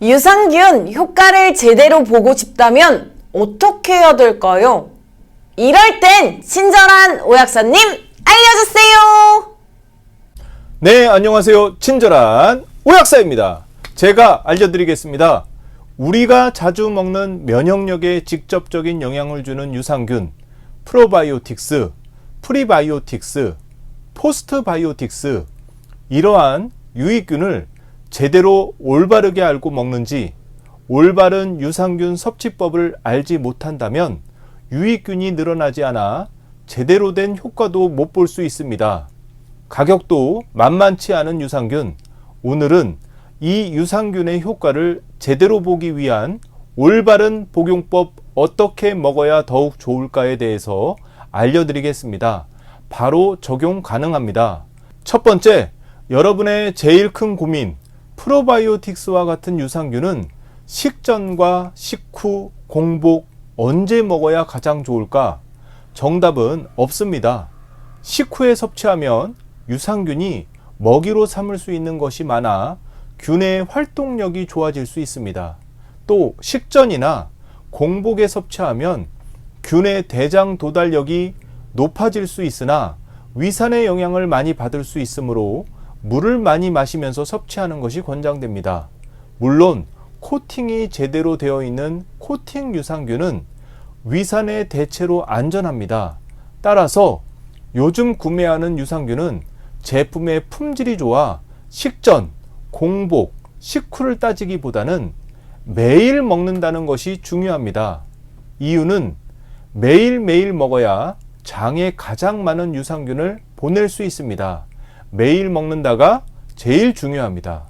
유산균 효과를 제대로 보고 싶다면 어떻게 해야 될까요? 이럴 땐 친절한 오약사님 알려주세요. 네, 안녕하세요. 친절한 오약사입니다. 제가 알려드리겠습니다. 우리가 자주 먹는 면역력에 직접적인 영향을 주는 유산균, 프로바이오틱스, 프리바이오틱스, 포스트바이오틱스, 이러한 유익균을 제대로 올바르게 알고 먹는지, 올바른 유산균 섭취법을 알지 못한다면 유익균이 늘어나지 않아 제대로 된 효과도 못 볼 수 있습니다. 가격도 만만치 않은 유산균, 오늘은 이 유산균의 효과를 제대로 보기 위한 올바른 복용법, 어떻게 먹어야 더욱 좋을까에 대해서 알려드리겠습니다. 바로 적용 가능합니다. 첫 번째, 여러분의 제일 큰 고민, 프로바이오틱스와 같은 유산균은 식전과 식후, 공복, 언제 먹어야 가장 좋을까? 정답은 없습니다. 식후에 섭취하면 유산균이 먹이로 삼을 수 있는 것이 많아 균의 활동력이 좋아질 수 있습니다. 또 식전이나 공복에 섭취하면 균의 대장 도달력이 높아질 수 있으나 위산의 영향을 많이 받을 수 있으므로 물을 많이 마시면서 섭취하는 것이 권장됩니다. 물론 코팅이 제대로 되어 있는 코팅 유산균은 위산의 대체로 안전합니다. 따라서 요즘 구매하는 유산균은 제품의 품질이 좋아 식전, 공복, 식후를 따지기보다는 매일 먹는다는 것이 중요합니다. 이유는 매일매일 먹어야 장에 가장 많은 유산균을 보낼 수 있습니다. 매일 먹는다가 제일 중요합니다.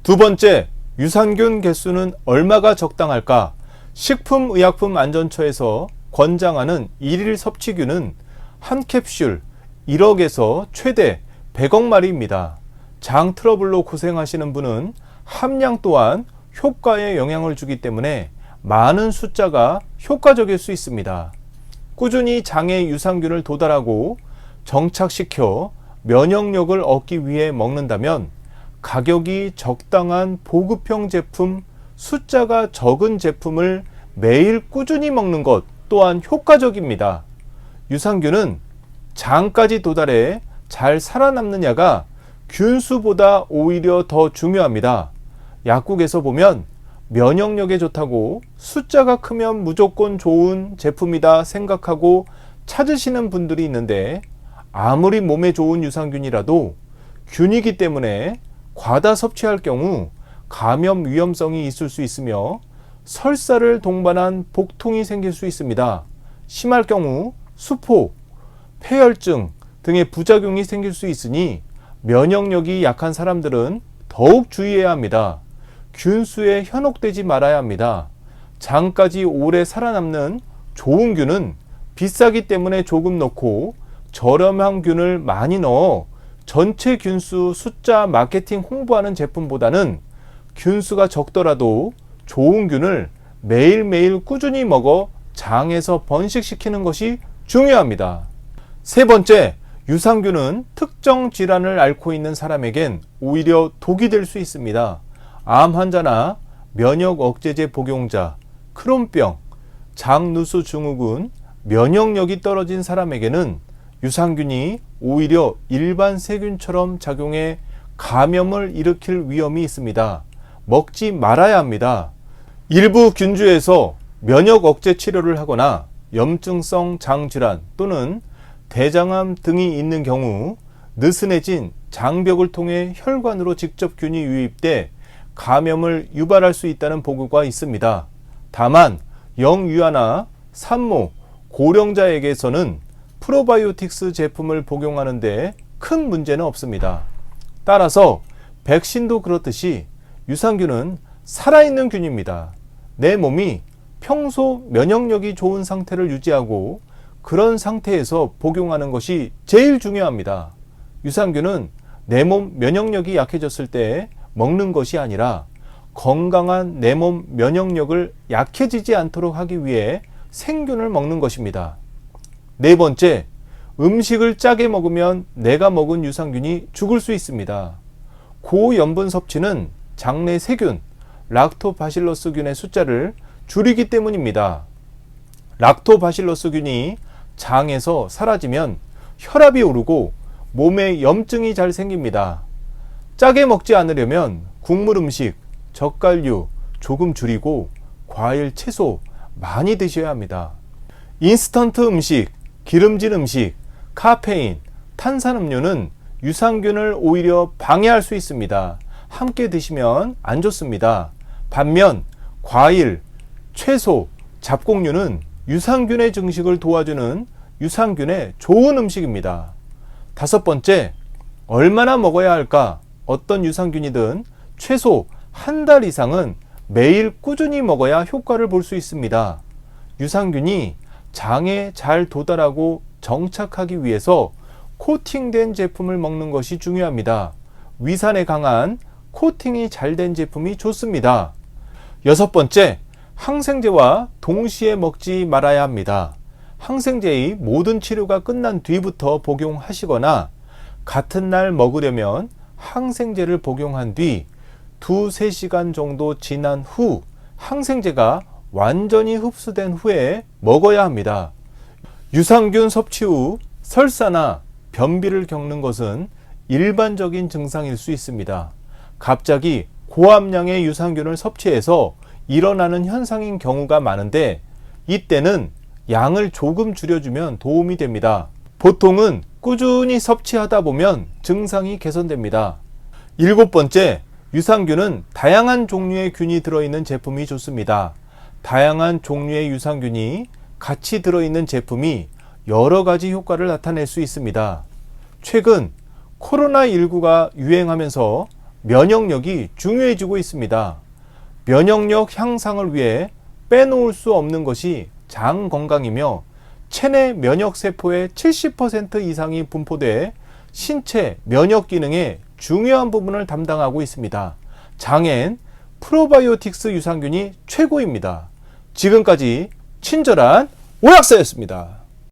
두 번째, 유산균 개수는 얼마가 적당할까? 식품의약품안전처에서 권장하는 일일 섭취균은 한 캡슐 1억에서 최대 100억 마리입니다. 장 트러블로 고생하시는 분은 함량 또한 효과에 영향을 주기 때문에 많은 숫자가 효과적일 수 있습니다. 꾸준히 장에 유산균을 도달하고 정착시켜 면역력을 얻기 위해 먹는다면 가격이 적당한 보급형 제품, 숫자가 적은 제품을 매일 꾸준히 먹는 것 또한 효과적입니다. 유산균은 장까지 도달해 잘 살아남느냐가 균수보다 오히려 더 중요합니다. 약국에서 보면 면역력에 좋다고 숫자가 크면 무조건 좋은 제품이다 생각하고 찾으시는 분들이 있는데, 아무리 몸에 좋은 유산균이라도 균이기 때문에 과다 섭취할 경우 감염 위험성이 있을 수 있으며 설사를 동반한 복통이 생길 수 있습니다. 심할 경우 수포, 폐혈증 등의 부작용이 생길 수 있으니 면역력이 약한 사람들은 더욱 주의해야 합니다. 균수에 현혹되지 말아야 합니다. 장까지 오래 살아남는 좋은 균은 비싸기 때문에 조금 넣고 저렴한 균을 많이 넣어 전체 균수 숫자 마케팅 홍보하는 제품보다는 균수가 적더라도 좋은 균을 매일매일 꾸준히 먹어 장에서 번식시키는 것이 중요합니다. 세 번째, 유산균은 특정 질환을 앓고 있는 사람에겐 오히려 독이 될 수 있습니다. 암 환자나 면역 억제제 복용자, 크론병, 장누수 증후군, 면역력이 떨어진 사람에게는 유산균이 오히려 일반 세균처럼 작용해 감염을 일으킬 위험이 있습니다. 먹지 말아야 합니다. 일부 균주에서 면역 억제 치료를 하거나 염증성 장질환 또는 대장암 등이 있는 경우 느슨해진 장벽을 통해 혈관으로 직접 균이 유입돼 감염을 유발할 수 있다는 보고가 있습니다. 다만 영유아나 산모, 고령자에게서는 프로바이오틱스 제품을 복용하는데 큰 문제는 없습니다. 따라서 백신도 그렇듯이 유산균은 살아있는 균입니다. 내 몸이 평소 면역력이 좋은 상태를 유지하고 그런 상태에서 복용하는 것이 제일 중요합니다. 유산균은 내 몸 면역력이 약해졌을 때 먹는 것이 아니라 건강한 내 몸 면역력을 약해지지 않도록 하기 위해 생균을 먹는 것입니다. 네 번째, 음식을 짜게 먹으면 내가 먹은 유산균이 죽을 수 있습니다. 고염분 섭취는 장내 세균, 락토바실러스균의 숫자를 줄이기 때문입니다. 락토바실러스균이 장에서 사라지면 혈압이 오르고 몸에 염증이 잘 생깁니다. 짜게 먹지 않으려면 국물 음식, 젓갈류 조금 줄이고 과일, 채소 많이 드셔야 합니다. 인스턴트 음식, 기름진 음식, 카페인, 탄산음료는 유산균을 오히려 방해할 수 있습니다. 함께 드시면 안 좋습니다. 반면 과일, 채소, 잡곡류는 유산균의 증식을 도와주는 유산균의 좋은 음식입니다. 5번째, 얼마나 먹어야 할까? 어떤 유산균이든 최소 한 달 이상은 매일 꾸준히 먹어야 효과를 볼 수 있습니다. 유산균이 장에 잘 도달하고 정착하기 위해서 코팅된 제품을 먹는 것이 중요합니다. 위산에 강한 코팅이 잘 된 제품이 좋습니다. 6번째, 항생제와 동시에 먹지 말아야 합니다. 항생제의 모든 치료가 끝난 뒤부터 복용하시거나 같은 날 먹으려면 항생제를 복용한 뒤 2-3시간 정도 지난 후 항생제가 완전히 흡수된 후에 먹어야 합니다. 유산균 섭취 후 설사나 변비를 겪는 것은 일반적인 증상일 수 있습니다. 갑자기 고함량의 유산균을 섭취해서 일어나는 현상인 경우가 많은데 이때는 양을 조금 줄여주면 도움이 됩니다. 보통은 꾸준히 섭취하다 보면 증상이 개선됩니다. 7번째, 유산균은 다양한 종류의 균이 들어있는 제품이 좋습니다. 다양한 종류의 유산균이 같이 들어있는 제품이 여러 가지 효과를 나타낼 수 있습니다. 최근 코로나19가 유행하면서 면역력이 중요해지고 있습니다. 면역력 향상을 위해 빼놓을 수 없는 것이 장 건강이며 체내 면역세포의 70% 이상이 분포돼 신체 면역 기능의 중요한 부분을 담당하고 있습니다. 장엔 프로바이오틱스 유산균이 최고입니다. 지금까지 친절한 오약사였습니다.